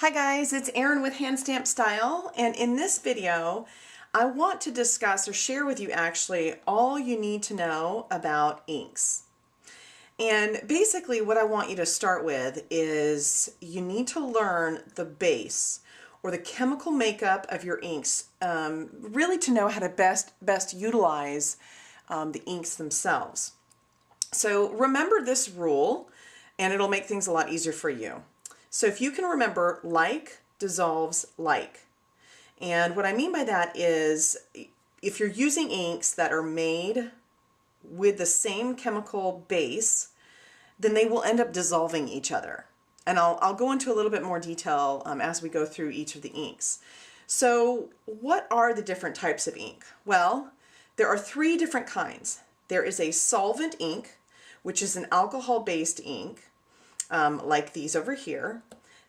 Hi guys, it's Erin with Hand Stamp Style, and in this video I want to discuss or share with you actually all you need to know about inks. And basically what I want you to start with is you need to learn the base or the chemical makeup of your inks, really to know how to best utilize the inks themselves. So remember this rule and it'll make things a lot easier for you. So if you can remember, like dissolves like. And what I mean by that is if you're using inks that are made with the same chemical base, then they will end up dissolving each other. And I'll go into a little bit more detail as we go through each of the inks. So what are the different types of ink? Well, there are three different kinds. There is a solvent ink, which is an alcohol-based ink, like these over here.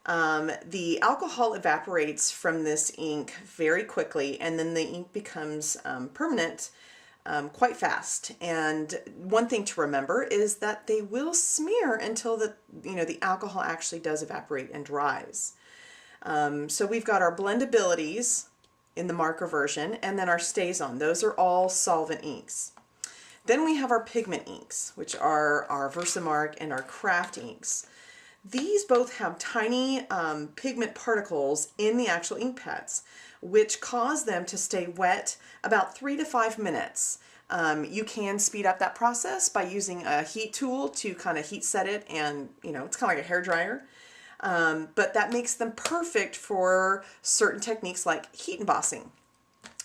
The alcohol evaporates from this ink very quickly, and then the ink becomes permanent quite fast. And one thing to remember is that they will smear until the alcohol actually does evaporate and dries. So we've got our Blendabilities in the marker version, and then our StazOn. Those are all solvent inks. Then we have our pigment inks, which are our Versamark and our craft inks. These both have tiny pigment particles in the actual ink pads, which cause them to stay wet about 3 to 5 minutes. You can speed up that process by using a heat tool to kind of heat set it, and it's kind of like a hair dryer. But that makes them perfect for certain techniques like heat embossing.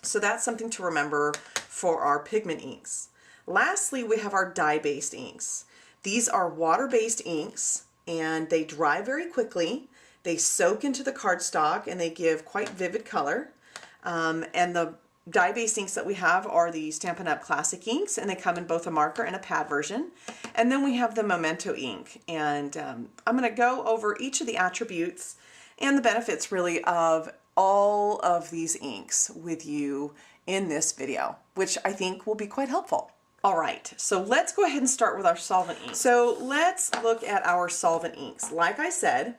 So that's something to remember for our pigment inks. Lastly, we have our dye-based inks. These are water-based inks, and they dry very quickly. They soak into the cardstock and they give quite vivid color. And the dye-based inks that we have are the Stampin' Up! Classic inks, and they come in both a marker and a pad version. And then we have the Memento ink, and I'm going to go over each of the attributes and the benefits really of all of these inks with you in this video, which I think will be quite helpful. All right, so let's go ahead and start with our solvent inks. So let's look at our solvent inks. Like I said,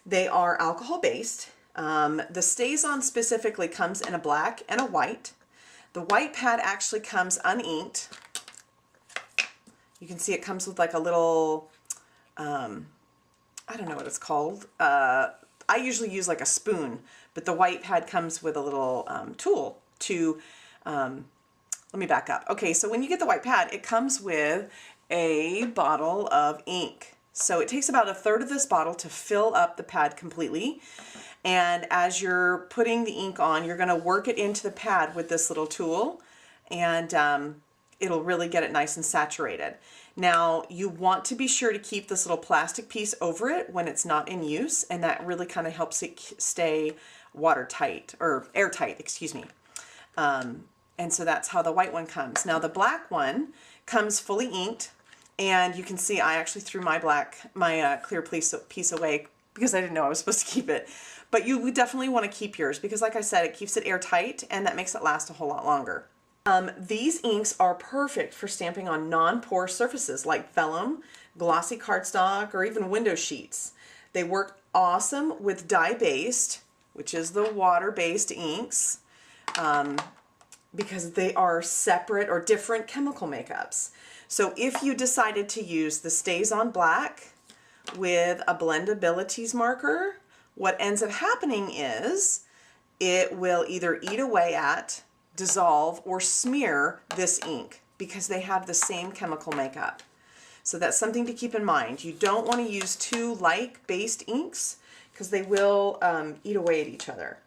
they are alcohol-based. The StazOn specifically comes in a black and a white. The white pad actually comes uninked. You can see it comes with like a little, I don't know what it's called. I usually use like a spoon, but the white pad comes with a little tool to let me back up. Okay, so when you get the white pad, it comes with a bottle of ink. So it takes about 1/3 of this bottle to fill up the pad completely. And as you're putting the ink on, you're going to work it into the pad with this little tool, and it'll really get it nice and saturated. Now, you want to be sure to keep this little plastic piece over it when it's not in use, and that really kind of helps it stay watertight, or airtight, excuse me. And so that's how the white one comes. Now the black one comes fully inked, and you can see I actually threw my clear piece away because I didn't know I was supposed to keep it. But you would definitely want to keep yours because, like I said, it keeps it airtight and that makes it last a whole lot longer. These inks are perfect for stamping on non-porous surfaces like vellum, glossy cardstock, or even window sheets. They work awesome with dye-based, which is the water-based inks, because they are separate or different chemical makeups. So if you decided to use the StazOn Black with a Blendabilities marker, what ends up happening is it will either eat away at, dissolve, or smear this ink because they have the same chemical makeup. So that's something to keep in mind. You don't want to use two like-based inks because they will eat away at each other.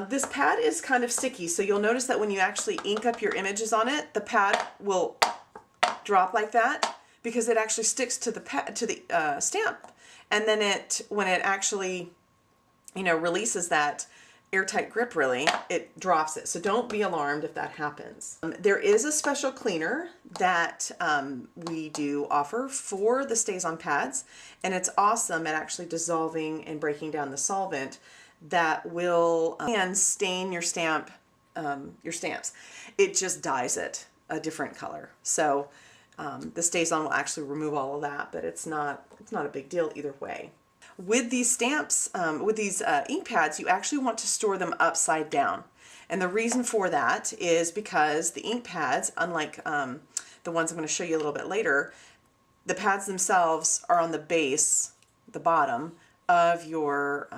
This pad is kind of sticky, so you'll notice that when you actually ink up your images on it, the pad will drop like that because it actually sticks to the stamp, and then when it actually releases that airtight grip, really, it drops it. So don't be alarmed if that happens. There is a special cleaner that we do offer for the StazOn pads, and it's awesome at actually dissolving and breaking down the solvent that will and stain your stamps. It just dyes it a different color. So the StazOn will actually remove all of that, but it's not a big deal either way. with these stamps, with these ink pads, you actually want to store them upside down. And the reason for that is because the ink pads, unlike the ones I'm going to show you a little bit later, the pads themselves are on the base, the bottom of your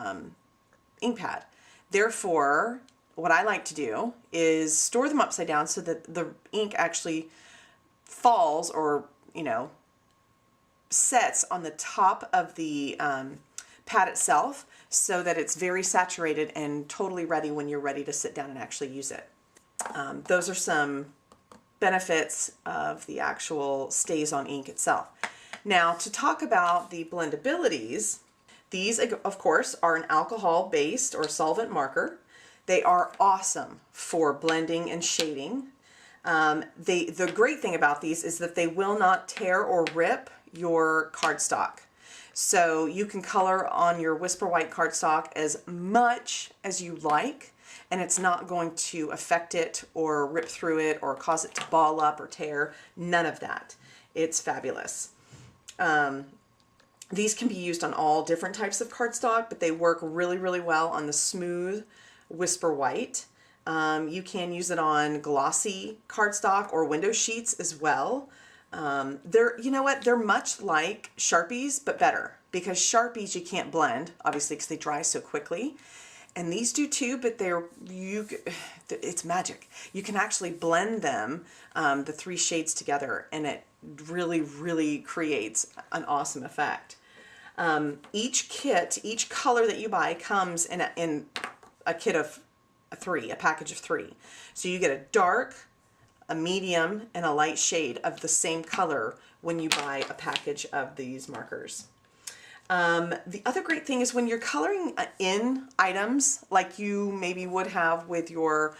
ink pad. Therefore, what I like to do is store them upside down so that the ink actually falls, or, you know, sets on the top of the pad itself, so that it's very saturated and totally ready when you're ready to sit down and actually use it. Those are some benefits of the actual stays on ink itself. Now, to talk about the blendabilities, these of course are an alcohol based or solvent marker. They are awesome for blending and shading. The great thing about these is that they will not tear or rip your cardstock. So you can color on your Whisper White cardstock as much as you like, and it's not going to affect it or rip through it or cause it to ball up or tear. None of that. It's fabulous. These can be used on all different types of cardstock, but they work really, really well on the smooth Whisper White. You can use it on glossy cardstock or window sheets as well. You know what? They're much like Sharpies, but better, because Sharpies you can't blend, obviously, because they dry so quickly. And these do too, but it's magic. You can actually blend them, the three shades together, and it really, really creates an awesome effect. Each kit, each color that you buy comes in a kit of a package of 3. So you get a dark, a medium, and a light shade of the same color when you buy a package of these markers. The other great thing is when you're coloring in items like you maybe would have with your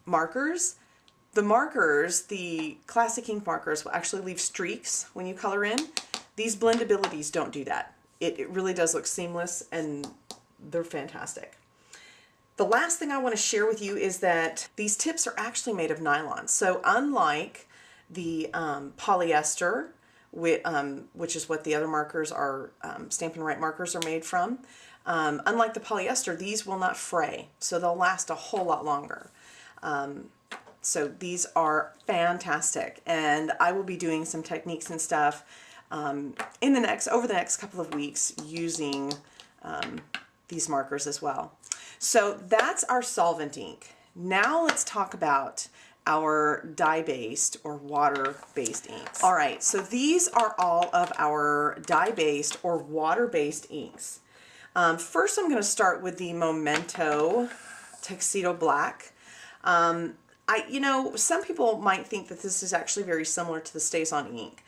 markers, the classic ink markers will actually leave streaks when you color in. These blendabilities don't do that. It really does look seamless, and they're fantastic. The last thing I want to share with you is that these tips are actually made of nylon. So unlike the polyester, which is what the other markers are, Stampin' Write markers are made from, unlike the polyester, these will not fray, so they'll last a whole lot longer. So these are fantastic, and I will be doing some techniques and stuff over the next couple of weeks using these markers as well. So that's our solvent ink. Now let's talk about our dye-based or water-based inks. All right, so these are all of our dye-based or water-based inks. First, I'm going to start with the Memento Tuxedo Black. Some people might think that this is actually very similar to the Stays On ink.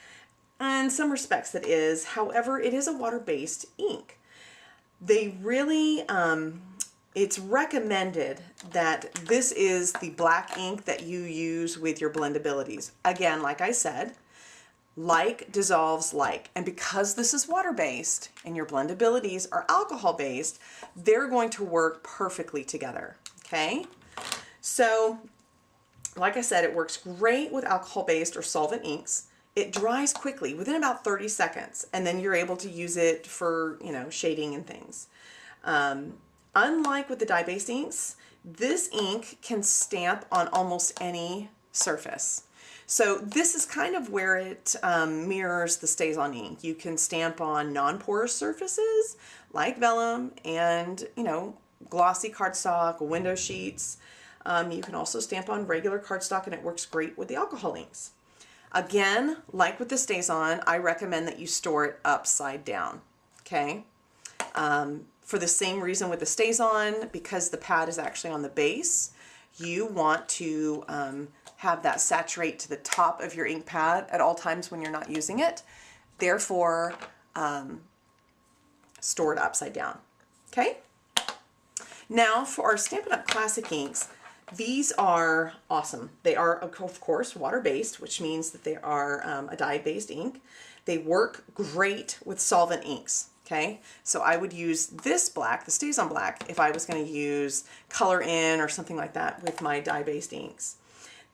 In some respects it is. However, it is a water-based ink. They really, it's recommended that this is the black ink that you use with your blendabilities. Again, like I said, like dissolves like. And because this is water-based and your blendabilities are alcohol-based, they're going to work perfectly together, okay? So, like I said, it works great with alcohol-based or solvent inks. It dries quickly, within about 30 seconds, and then you're able to use it for, shading and things. Unlike with the dye-based inks, this ink can stamp on almost any surface. So this is kind of where it mirrors the Stays On ink. You can stamp on non-porous surfaces like vellum and, glossy cardstock, window sheets. You can also stamp on regular cardstock, and it works great with the alcohol inks. Again, like with the Stays On, I recommend that you store it upside down, okay? For the same reason with the Stays On, because the pad is actually on the base, you want to have that saturate to the top of your ink pad at all times when you're not using it. Therefore, store it upside down, okay? Now for our Stampin' Up! Classic inks, these are awesome. They are, of course, water-based, which means that they are a dye-based ink. They work great with solvent inks, okay? So I would use this black, the Stays On Black, if I was going to use Color In or something like that with my dye-based inks.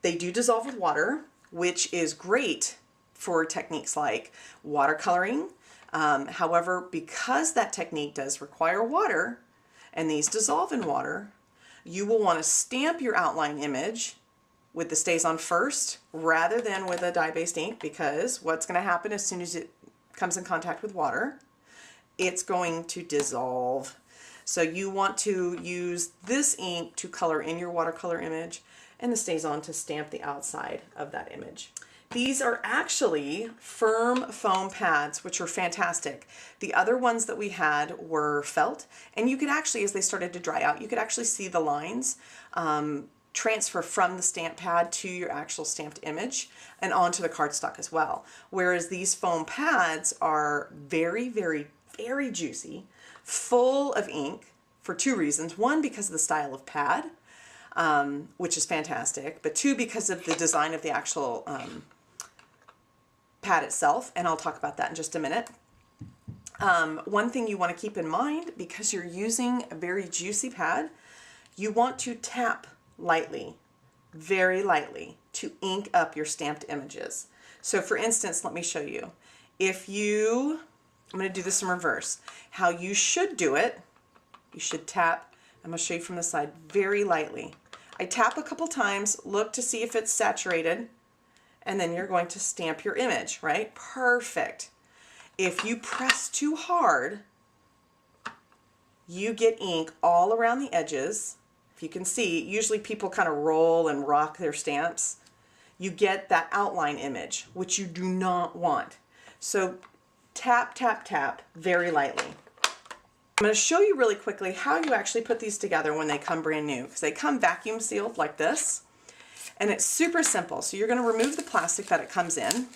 They do dissolve with water, which is great for techniques like watercoloring, However, because that technique does require water, and these dissolve in water, you will want to stamp your outline image with the Stays On first rather than with a dye-based ink, because what's going to happen as soon as it comes in contact with water, it's going to dissolve. So you want to use this ink to color in your watercolor image and the Stays On to stamp the outside of that image. These are actually firm foam pads, which are fantastic. The other ones that we had were felt, and you could actually, as they started to dry out, you could actually see the lines transfer from the stamp pad to your actual stamped image and onto the cardstock as well. Whereas these foam pads are very, very, very juicy, full of ink for two reasons. One, because of the style of pad, which is fantastic, but two, because of the design of the actual pad itself, and I'll talk about that in just a minute. One thing you want to keep in mind, because you're using a very juicy pad, you want to tap lightly, very lightly, to ink up your stamped images. So for instance, let me show you. I'm going to do this in reverse. How you should do it, you should tap, I'm going to show you from the side, very lightly. I tap a couple times, look to see if it's saturated, and then you're going to stamp your image, right? Perfect. If you press too hard, you get ink all around the edges. If you can see, usually people kind of roll and rock their stamps. You get that outline image, which you do not want. So tap, tap, tap very lightly. I'm going to show you really quickly how you actually put these together when they come brand new, because they come vacuum sealed like this. And it's super simple. So you're going to remove the plastic that it comes in.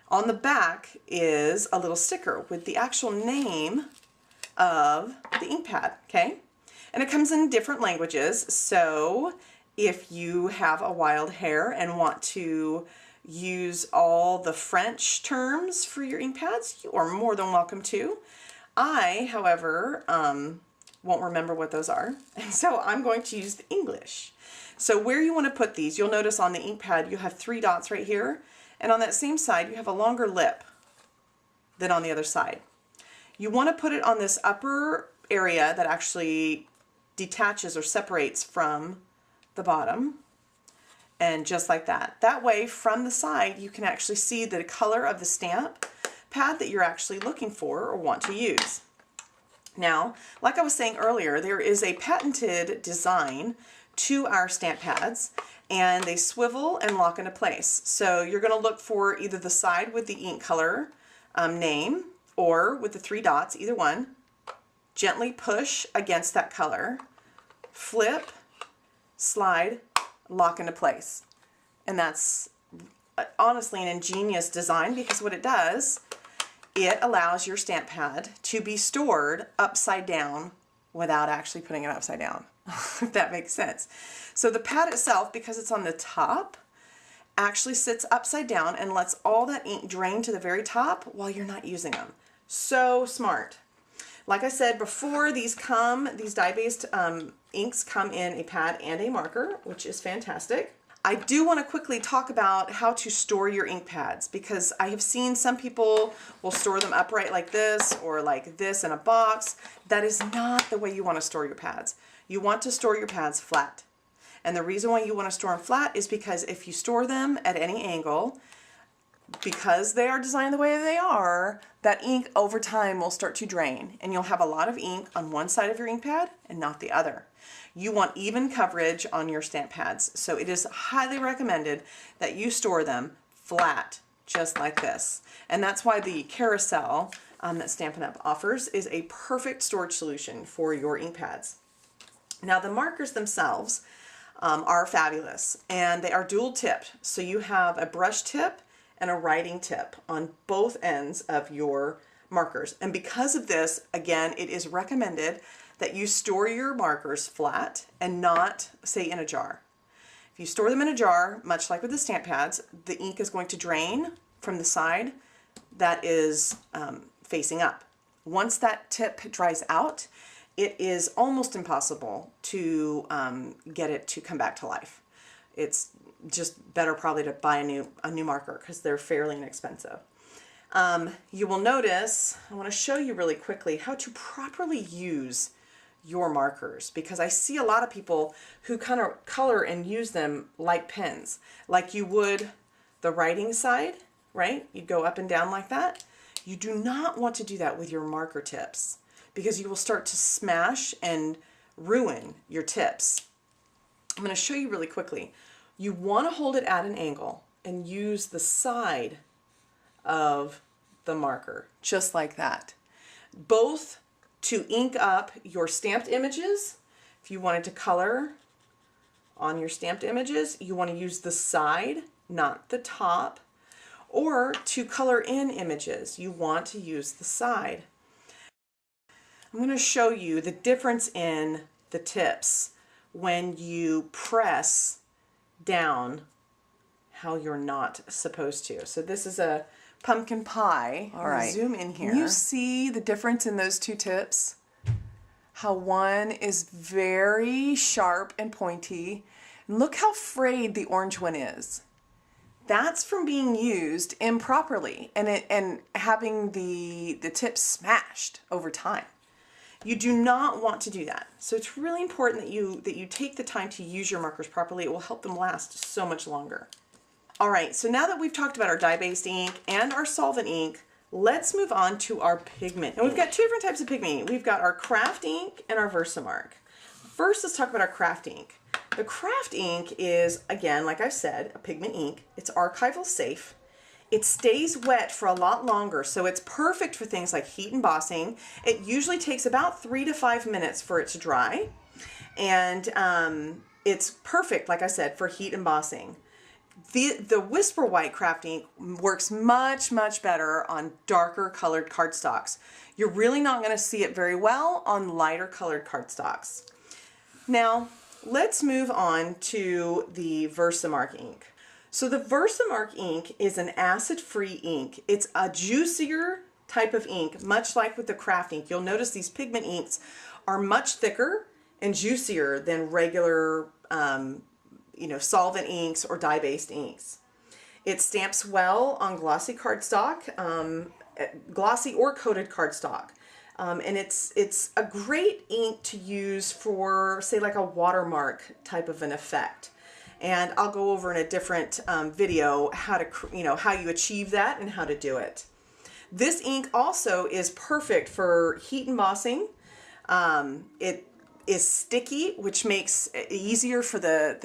On the back is a little sticker with the actual name of the ink pad, okay? And it comes in different languages. So if you have a wild hair and want to use all the French terms for your ink pads, you are more than welcome to. I, however, won't remember what those are. And so I'm going to use the English. So where you want to put these, you'll notice on the ink pad you have 3 dots right here, and on that same side you have a longer lip than on the other side. You want to put it on this upper area that actually detaches or separates from the bottom, and just like that. That way from the side you can actually see the color of the stamp pad that you're actually looking for or want to use. Now, like I was saying earlier, there is a patented design to our stamp pads, and they swivel and lock into place. So you're going to look for either the side with the ink color name or with the 3 dots, either one. Gently push against that color, flip, slide, lock into place. And that's honestly an ingenious design, because what it does, it allows your stamp pad to be stored upside down without actually putting it upside down, if that makes sense. So the pad itself, because it's on the top, actually sits upside down and lets all that ink drain to the very top while you're not using them. So smart. Like I said before, these dye-based inks come in a pad and a marker, which is fantastic. I do want to quickly talk about how to store your ink pads, because I have seen some people will store them upright like this or like this in a box. That is not the way you want to store your pads. You want to store your pads flat. And the reason why you want to store them flat is because if you store them at any angle, because they are designed the way they are, that ink over time will start to drain, and you'll have a lot of ink on one side of your ink pad and not the other. You want even coverage on your stamp pads, so it is highly recommended that you store them flat, just like this. And that's why the carousel that Stampin' Up! Offers is a perfect storage solution for your ink pads. Now the markers themselves are fabulous, and they are dual tipped, so you have a brush tip and a writing tip on both ends of your markers. And because of this, again, it is recommended that you store your markers flat and not, say, in a jar. If you store them in a jar, much like with the stamp pads, the ink is going to drain from the side that is facing up. Once that tip dries out, it is almost impossible to get it to come back to life. It's just better probably to buy a new marker, because they're fairly inexpensive. you will notice, I want to show you really quickly how to properly use your markers, because I see a lot of people who kind of color and use them like pens, like you would the writing side, right? You'd go up and down like that. You do not want to do that with your marker tips, because you will start to smash and ruin your tips. I'm going to show you really quickly. You want to hold it at an angle and use the side of the marker, just like that. Both to ink up your stamped images. If you wanted to color on your stamped images, you want to use the side, not the top. Or to color in images, you want to use the side. I'm going to show you the difference in the tips when you press down how you're not supposed to. So this is a pumpkin pie. All right, zoom in here. Can you see the difference in those two tips? How one is very sharp and pointy. And look how frayed the orange one is. That's from being used improperly and having the tips smashed over time. You do not want to do that. So it's really important that you take the time to use your markers properly. It will help them last so much longer. All right, so now that we've talked about our dye-based ink and our solvent ink, let's move on to our pigment. And we've got two different types of pigment ink. We've got our craft ink and our Versamark. First, let's talk about our craft ink. The craft ink is, again, like I said, a pigment ink. It's archival safe. It stays wet for a lot longer, so it's perfect for things like heat embossing. It usually takes about 3 to 5 minutes for it to dry. And it's perfect, like I said, for heat embossing. The Whisper White craft ink works much, much better on darker colored cardstocks. You're really not going to see it very well on lighter colored cardstocks. Now, let's move on to the Versamark ink. So the Versamark ink is an acid-free ink. It's a juicier type of ink, much like with the craft ink. You'll notice these pigment inks are much thicker and juicier than regular solvent inks or dye-based inks. It stamps well on glossy cardstock, glossy or coated cardstock. And it's a great ink to use for, say, like a watermark type of an effect. And I'll go over in a different video how you achieve that and how to do it. This ink also is perfect for heat embossing. It is sticky, which makes it easier for the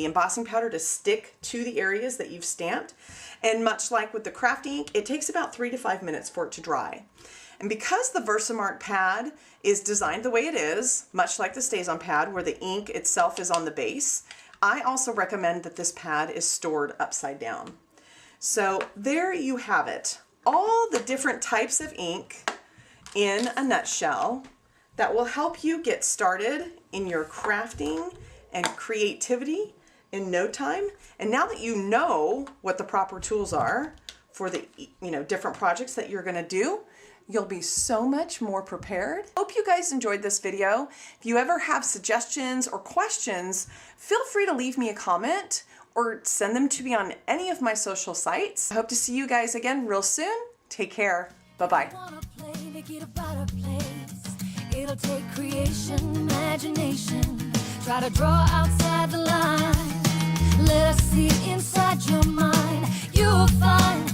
embossing powder to stick to the areas that you've stamped. And much like with the craft ink, it takes about 3 to 5 minutes for it to dry. And because the Versamark pad is designed the way it is, much like the StazOn pad where the ink itself is on the base, I also recommend that this pad is stored upside down. So there you have it. All the different types of ink in a nutshell that will help you get started in your crafting and creativity in no time. And now that you know what the proper tools are for the different projects that you're going to do, you'll be so much more prepared. Hope you guys enjoyed this video. If you ever have suggestions or questions, feel free to leave me a comment or send them to me on any of my social sites. I hope to see you guys again real soon. Take care. Bye-bye. It'll take creation, imagination. Try to draw outside the line. Let us see inside your mind. You'll find